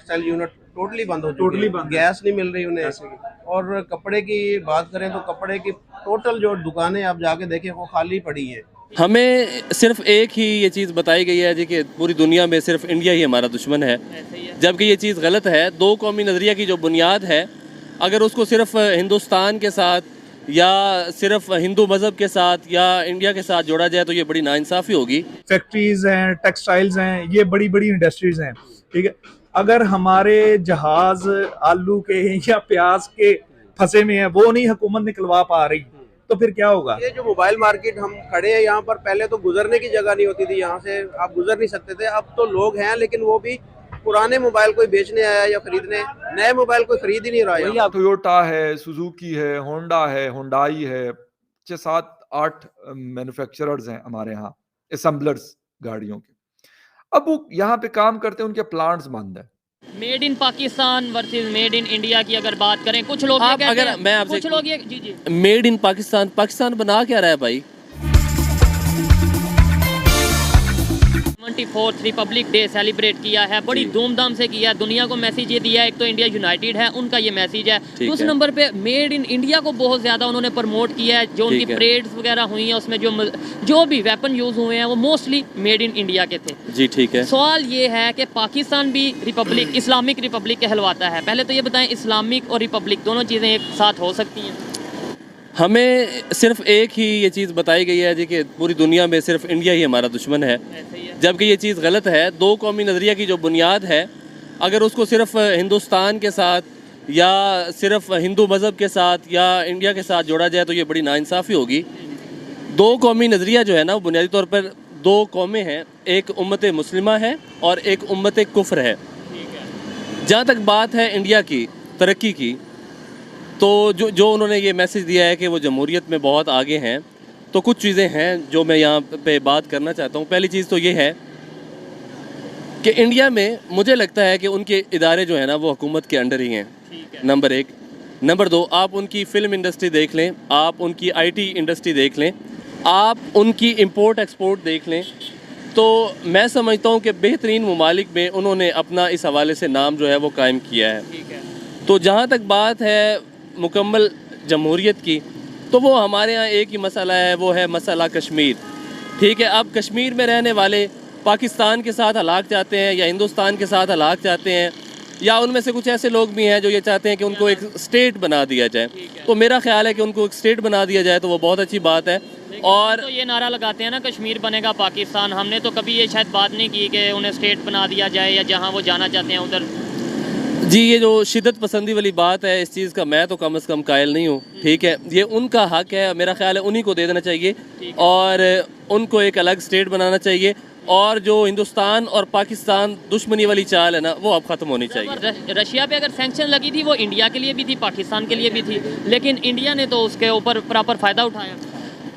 Textile unit totally बंद हो चुकी टोटली है, बंद है। गैस नहीं मिल रही उन्हें। ऐसे ही। और कपड़े की बात करें तो कपड़े की टोटल जो दुकानें आप जाके देखें वो खाली पड़ी हैं। हमें सिर्फ एक ही ये चीज़ बताई गई है जी कि पूरी दुनिया में सिर्फ इंडिया ही हमारा दुश्मन है, जबकि ये चीज़ गलत है। दो कौमी नज़रिया की जो बुनियाद है, अगर उसको सिर्फ हिंदुस्तान के साथ या सिर्फ हिंदू मज़हब के साथ या इंडिया के साथ जोड़ा जाए तो ये बड़ी नाइंसाफ़ी होगी। फैक्ट्रीज हैं, टेक्सटाइल्स हैं, ये बड़ी बड़ी इंडस्ट्रीज हैं, ठीक है। अगर हमारे जहाज आलू के या प्याज के फंसे में है, वो नहीं हुकूमत निकलवा पा रही, तो फिर क्या होगा? ये जो मोबाइल मार्केट हम खड़े हैं यहाँ पर, पहले तो गुजरने की जगह नहीं होती थी, यहाँ से आप गुजर नहीं सकते थे। अब तो लोग हैं लेकिन वो भी पुराने मोबाइल कोई बेचने आया या खरीदने, नए मोबाइल कोई खरीद ही नहीं रहा है। टोयोटा है, सुजुकी है, होंडा है, हुंडई है, 6 7 8 मैन्युफैक्चरर्स हैं हमारे यहाँ, असेंबलर्स गाड़ियों के। अब वो यहाँ पे काम करते हैं, उनके प्लांट्स बंद है। Made in Pakistan versus made in India की अगर बात करें, कुछ लोग ये आप कहते अगर हैं, मैं आपसे कुछ लोग ये जी मेड इन पाकिस्तान, पाकिस्तान बना क्या रहा है भाई? 74th रिपब्लिक डे सेलिब्रेट किया है, बड़ी धूमधाम से किया है, दुनिया को मैसेज ये दिया है। एक तो इंडिया यूनाइटेड है, उनका ये मैसेज है। दूसरे नंबर पे मेड इन इंडिया को बहुत ज्यादा उन्होंने प्रमोट किया है। जो उनकी परेड्स वगैरह हुई हैं, उसमें जो भी वेपन यूज हुए हैं वो मोस्टली मेड इन इंडिया के थे। जी ठीक है। सवाल ये है कि पाकिस्तान भी रिपब्लिक, इस्लामिक रिपब्लिक कहलवाता है। पहले तो ये बताएं, इस्लामिक और रिपब्लिक दोनों चीजें एक साथ हो सकती हैं? हमें सिर्फ एक ही ये चीज़ बताई गई है जी कि पूरी दुनिया में सिर्फ इंडिया ही हमारा दुश्मन है, जबकि ये चीज़ गलत है। दो कौमी नज़रिया की जो बुनियाद है, अगर उसको सिर्फ हिंदुस्तान के साथ या सिर्फ हिंदू मज़हब के साथ या इंडिया के साथ जोड़ा जाए तो ये बड़ी नाइंसाफ़ी होगी। दो कौमी नज़रिया जो है ना, वो बुनियादी तौर पर दो कौमें हैं, एक उम्मत मुस्लिमा है और एक उम्मत कुफ्र है। जहाँ तक बात है इंडिया की तरक्की की, तो जो उन्होंने ये मैसेज दिया है कि वो जमहूरियत में बहुत आगे हैं, तो कुछ चीज़ें हैं जो मैं यहाँ पे बात करना चाहता हूँ। पहली चीज़ तो ये है कि इंडिया में मुझे लगता है कि उनके इदारे जो हैं ना, वो हुकूमत के अंडर ही हैं, नंबर एक। नंबर दो, आप उनकी फ़िल्म इंडस्ट्री देख लें, आप उनकी IT इंडस्ट्री देख लें, आप उनकी इंपोर्ट एक्सपोर्ट देख लें, तो मैं समझता हूँ कि बेहतरीन ममालिक में उन्होंने अपना इस हवाले से नाम जो है वो कायम किया है। तो जहाँ तक बात है मुकम्मल जमहूरियत की, तो वो हमारे यहाँ एक ही मसला है, वो है मसला कश्मीर। ठीक है, अब कश्मीर में रहने वाले पाकिस्तान के साथ हलाक चाहते हैं या हिंदुस्तान के साथ हलाक चाहते हैं, या उनमें से कुछ ऐसे लोग भी हैं जो ये चाहते हैं कि उनको एक स्टेट बना दिया जाए। तो मेरा ख्याल है कि उनको एक स्टेट बना दिया जाए तो वो बहुत अच्छी बात है। और तो ये नारा लगाते हैं ना, कश्मीर बनेगा पाकिस्तान। हमने तो कभी ये शायद बात नहीं की कि उन्हें स्टेट बना दिया जाए या जहाँ वो जाना चाहते हैं उधर। जी, ये जो शिद्दत पसंदी वाली बात है, इस चीज़ का मैं तो कम से कम कायल नहीं हूँ। ठीक है, ये उनका हक है, मेरा ख्याल है उन्हीं को दे देना चाहिए और उनको एक अलग स्टेट बनाना चाहिए। और जो हिंदुस्तान और पाकिस्तान दुश्मनी वाली चाल है ना, वो अब ख़त्म होनी चाहिए। रशिया पे अगर सैंक्शन लगी थी, वो इंडिया के लिए भी थी, पाकिस्तान के लिए भी थी, लेकिन इंडिया ने तो उसके ऊपर प्रॉपर फ़ायदा उठाया।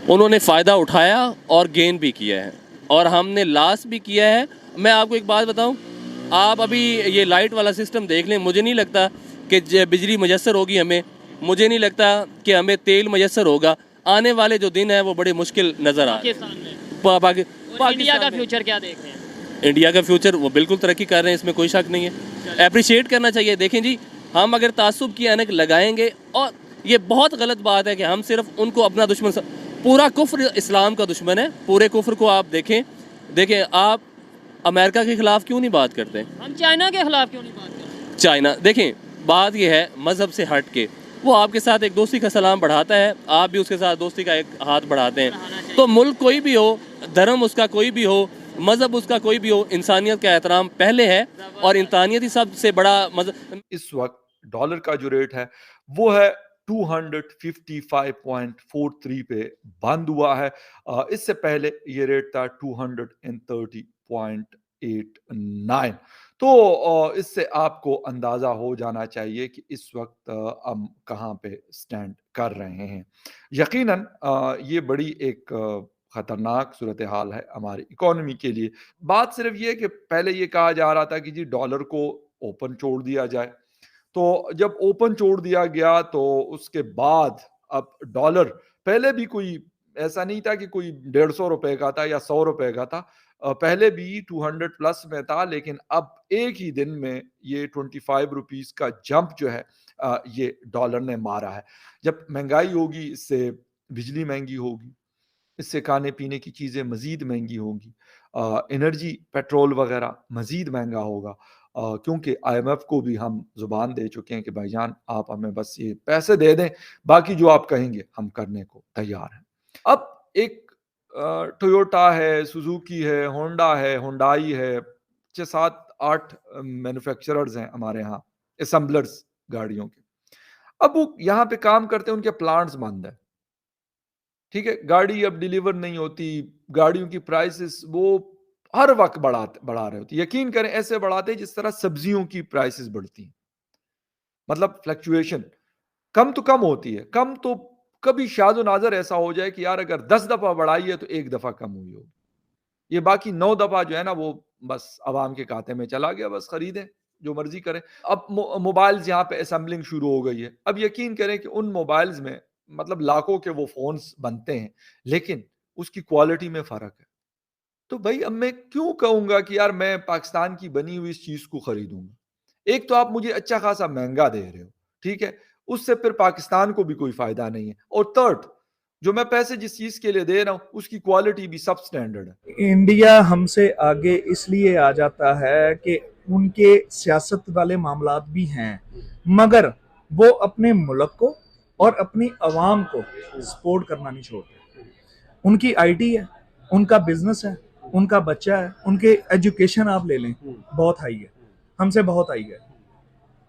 उन्होंने फ़ायदा उठाया और गेन भी किया है, और हमने लॉस भी किया है। मैं आपको एक बात बताऊँ, आप अभी ये लाइट वाला सिस्टम देख लें, मुझे नहीं लगता कि बिजली मुयस्सर होगी हमें, मुझे नहीं लगता कि हमें तेल मुयस्सर होगा। आने वाले जो दिन है वो बड़े मुश्किल नज़र आ रहे हैं। इंडिया का फ्यूचर क्या देख रहे हैं? इंडिया का फ्यूचर वो बिल्कुल तरक्की कर रहे हैं, इसमें कोई शक नहीं है। अप्रिशिएट करना चाहिए। देखें जी, हम अगर तासुब की ऐनक लगाएंगे, और ये बहुत गलत बात है कि हम सिर्फ उनको अपना दुश्मन, पूरा कुफ्र इस्लाम का दुश्मन है। पूरे कुफ्र को आप देखें आप अमेरिका के खिलाफ क्यों नहीं बात करते? हम चाइना के खिलाफ क्यों नहीं बात करते? चाइना, देखें बात यह है, मज़हब से हट के वो आपके साथ एक दोस्ती का सलाम बढ़ाता है, आप भी उसके साथ दोस्ती का एक हाथ बढ़ाते हैं। तो मुल्क कोई भी हो, धर्म उसका कोई भी हो, मज़हब उसका कोई भी हो, इंसानियत का एहतराम पहले है, और इंसानियत ही सबसे बड़ा मज़हब। इस वक्त डॉलर का जो रेट है वो है 255.43 पे बंद हुआ है। इससे पहले ये रेट था 230.89। तो इससे आपको अंदाज़ा हो जाना चाहिए कि इस वक्त हम कहाँ पे स्टैंड कर रहे हैं। यकीनन ये बड़ी एक ख़तरनाक सूरत हाल है हमारी इकोनॉमी के लिए। बात सिर्फ ये है कि पहले ये कहा जा रहा था कि जी डॉलर को ओपन छोड़ दिया जाए, तो जब ओपन छोड़ दिया गया तो उसके बाद अब डॉलर, पहले भी कोई ऐसा नहीं था कि कोई 150 रुपए का था या 100 रुपए का था, पहले भी 200 प्लस में था, लेकिन अब एक ही दिन में ये 25 रुपीस का जंप जो है ये डॉलर ने मारा है। जब महंगाई होगी, इससे बिजली महंगी होगी, इससे खाने पीने की चीज़ें मज़ीद महंगी होंगी, एनर्जी पेट्रोल वगैरह मज़ीद महंगा होगा, क्योंकि IMF को भी हम ज़ुबान दे चुके हैं कि भाईजान आप हमें बस ये पैसे दे दें, बाकी जो आप कहेंगे हम करने को तैयार हैं। अब एक टोयोटा है, सुजुकी है, होंडा है, हुंडई है, 6, 7, 8 मैन्युफैक्चरर्स हैं हमारे यहाँ, असेंबलर्स गाड़ियों के। अब वो यहाँ पे काम करते हैं, उनके प्लांट्स बंद है, ठीक है, गाड़ी अब डिलीवर नहीं होती, गाड़ियों की प्राइसेस वो हर वक्त बढ़ा रहे होते, यकीन करें ऐसे बढ़ाते हैं जिस तरह सब्जियों की प्राइसेस बढ़ती हैं, मतलब फ्लक्चुएशन कम तो कम होती है, कम तो कभी शादो नाजर ऐसा हो जाए कि यार अगर 10 दफा बढ़ाई है तो एक दफा कम हुई होगी, ये बाकी 9 दफा जो है ना वो बस आवाम के खाते में चला गया, बस खरीदें जो मर्जी करें। अब मोबाइल्स यहाँ पे असेंबलिंग शुरू हो गई है। अब यकीन करें कि उन मोबाइल्स में मतलब लाखों के वो फोन्स बनते हैं, लेकिन उसकी क्वालिटी में फर्क है। तो भाई अब मैं क्यों कहूंगा कि यार मैं पाकिस्तान की बनी हुई इस चीज को खरीदूंगा? एक तो आप मुझे अच्छा खासा महंगा दे रहे हो, ठीक है, उससे फिर पाकिस्तान को भी कोई फायदा नहीं है, और थर्ड जो मैं पैसे जिस चीज के लिए दे रहा हूं उसकी क्वालिटी भी सब स्टैंडर्ड है। इंडिया हमसे आगे इसलिए आ जाता है कि उनके सियासत वाले मामलात भी हैं, मगर वो अपने मुल्क को और अपनी आवाम को सपोर्ट करना नहीं छोड़ते। उनकी आईटी है, उनका बिजनेस है, उनका बच्चा है, उनके एजुकेशन आप ले लें बहुत हाई है, हमसे बहुत हाई है।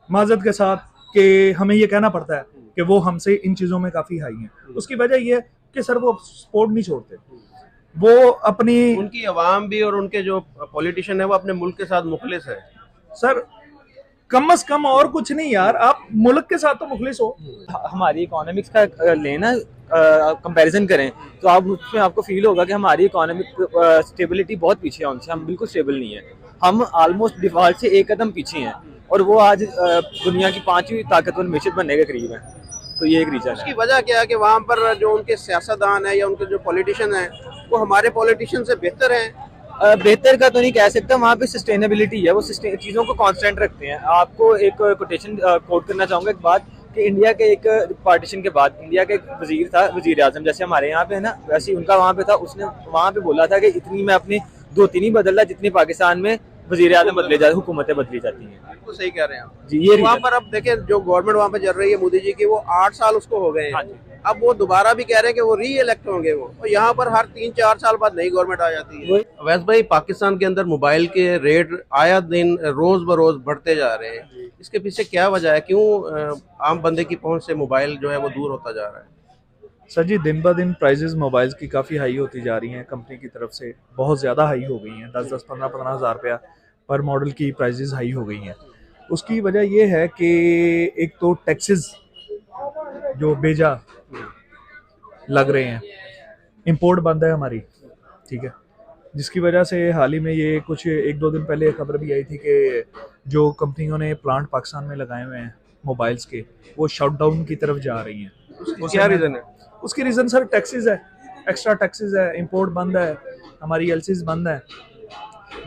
माजरत के साथ कि हमें ये कहना पड़ता है कि वो हमसे इन चीज़ों में काफ़ी हाई हैं। उसकी वजह ये है कि सर वो सपोर्ट नहीं छोड़ते, वो अपनी उनकी आवाम भी और उनके जो पॉलिटिशियन है वो अपने मुल्क के साथ मुखलिस है सर, कम से कम और कुछ नहीं यार, आप मुल्क के साथ तो मुखलिस हो। हमारी इकोनॉमिक्स का लेना कंपैरिजन करें तो आप उसमें आपको फील होगा कि हमारी इकोनॉमिक स्टेबिलिटी बहुत पीछे है उनसे, हम बिल्कुल स्टेबल नहीं है, हम ऑलमोस्ट डिफॉल्ट से एक कदम पीछे हैं, और वो आज दुनिया की 5वीं ताकतवर मैशत बनने के करीब है। तो ये एक रीजन है। उसकी वजह क्या है कि वहाँ पर जो उनके सियासतदान है या उनके जो पॉलिटिशियन है वो हमारे पॉलिटिशियन से बेहतर हैं। बेहतर का तो नहीं कह सकता, वहाँ पे सस्टेनेबिलिटी है, वो चीज़ों को कांस्टेंट रखते हैं। आपको एक कोटेशन कोट करना चाहूँगा एक बात कि इंडिया के एक पार्टीशन के बाद इंडिया का एक वजीर था, वजीर आजम, जैसे हमारे यहाँ पे है ना, वैसे ही उनका वहाँ पे था। उसने वहाँ पे बोला था कि इतनी मैं अपनी 2-3 ही बदल रहा जितनी पाकिस्तान में वजीर आजम बदले जाते, हुकूमतें बदली जाती हैं। बिल्कुल सही कह रहे हैं आप जी, ये वहाँ पर अब देखें जो गवर्नमेंट वहाँ पे चल रही है मोदी जी की, वो 8 साल उसको हो गए हैं। अब वो दोबारा भी कह रहे हैं कि वो री इलेक्ट होंगे वो, और यहाँ पर हर 3-4 साल बाद नई गवर्नमेंट आ जाती है। वैसे भाई पाकिस्तान के अंदर मोबाइल के रेट आया दिन रोज बरोज बढ़ते जा रहे हैं, इसके पीछे क्या वजह है? क्यों आम बंदे की पहुंच से मोबाइल जो है वो दूर होता जा रहा है? सर जी, दिन ब दिन प्राइजेस मोबाइल्स की काफ़ी हाई होती जा रही हैं, कंपनी की तरफ से बहुत ज़्यादा हाई हो गई हैं। 10-10, 15-15 हज़ार रुपया पर मॉडल की प्राइजेस हाई हो गई हैं। उसकी वजह ये है कि एक तो टैक्सेस जो बेजा लग रहे हैं, इंपोर्ट बंद है हमारी, ठीक है, जिसकी वजह से हाल ही में ये कुछ 1-2 दिन पहले खबर भी आई थी कि जो कंपनियों ने प्लांट पाकिस्तान में लगाए हुए हैं मोबाइल्स के, वो शटडाउन की तरफ जा रही हैं। उसकी क्या रीज़न है? उसकी रीज़न सर टैक्सेस है, एक्स्ट्रा टैक्सेस है, इंपोर्ट बंद है, हमारी एलसीज बंद है,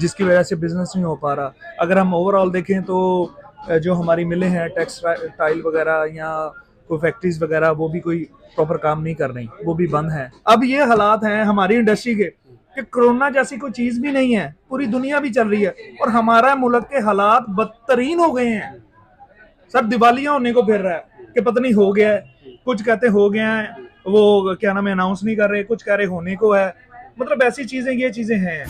जिसकी वजह से बिजनेस नहीं हो पा रहा। अगर हम ओवरऑल देखें तो जो हमारी मिलें हैं टेक्सटाइल वगैरह या कोई फैक्ट्रीज वगैरह, वो भी कोई प्रॉपर काम नहीं कर रही, वो भी बंद हैं। अब ये हालात हैं हमारी इंडस्ट्री के कि कोरोना जैसी कोई चीज़ भी नहीं है, पूरी दुनिया भी चल रही है, और हमारा मुल्क के हालात बदतरीन हो गए हैं सर। दिवालिया होने को फिर रहा है कि पता नहीं हो गया है, कुछ कहते हो गया है, वो क्या नाम है अनाउंस नहीं कर रहे, कुछ कह रहे होने को है, मतलब ऐसी चीजें, ये चीजें हैं।